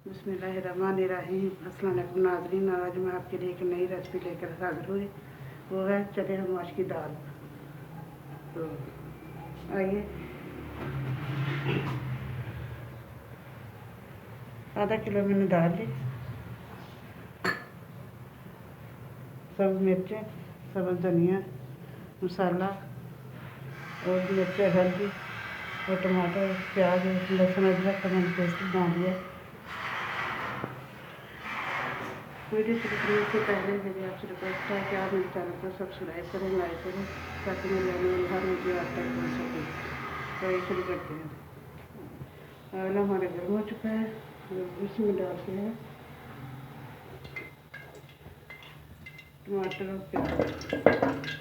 बिस्मिल्लाहिर्रहमानिर्रहीम। अस्सलाम वालेकुम नाज़रीन। आज मैं आपके लिए एक नई रेसिपी लेकर हाजिर हुई। वो है चने माश की दाल। तो आइए, आधा किलो मैंने दाल ली, सब मिर्चें, सब्ज़ धनिया, मसाला और मिर्चें, हल्दी और टमाटर, प्याज, लहसुन, अदरक का मैंने पेस्ट बना दिया। वीडियो शुरू करने से पहले मेरी आपसे रिक्वेस्ट है कि आप मेरे चैनल को सब्सक्राइब करें, लाइक करें, ताकि मेरी आने वाली हर वीडियो आप तक पहुँच सके। तो ये शुरू करते हैं। ऑयल हमारे गर्म हो चुका है, इसमें डालते हैं टमाटर और प्याज।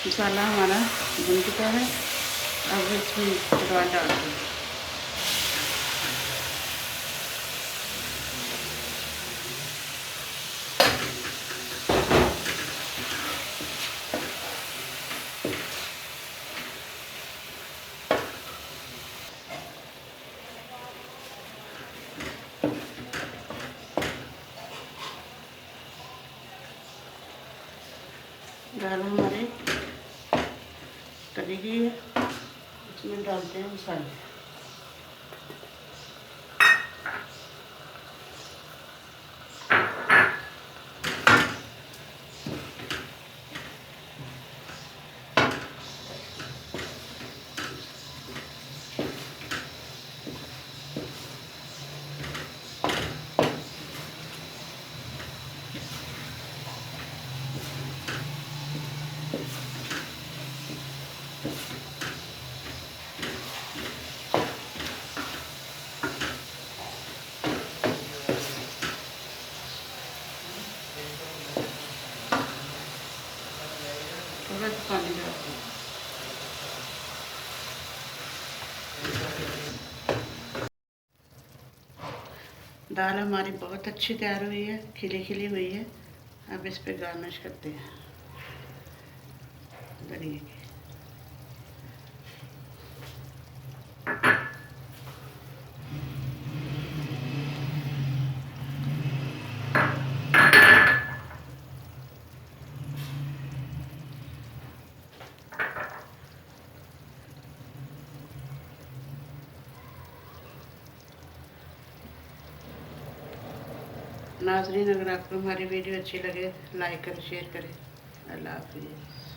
मसाला हमारा भुन चुका है। अब इसमें दाल डालते हैं। दाल हमारी तली गई है, इसमें डालते हैं मसाले। थोड़ा सा पानी डालते हैं। दाल हमारी बहुत अच्छी तैयार हुई है, खिली खिली हुई है। अब इस पे गार्निश करते हैं धनिया की। नाज़रीन, अगर आपको हमारी वीडियो अच्छी लगे लाइक करें, शेयर करें। अल्लाह हाफ़िज़।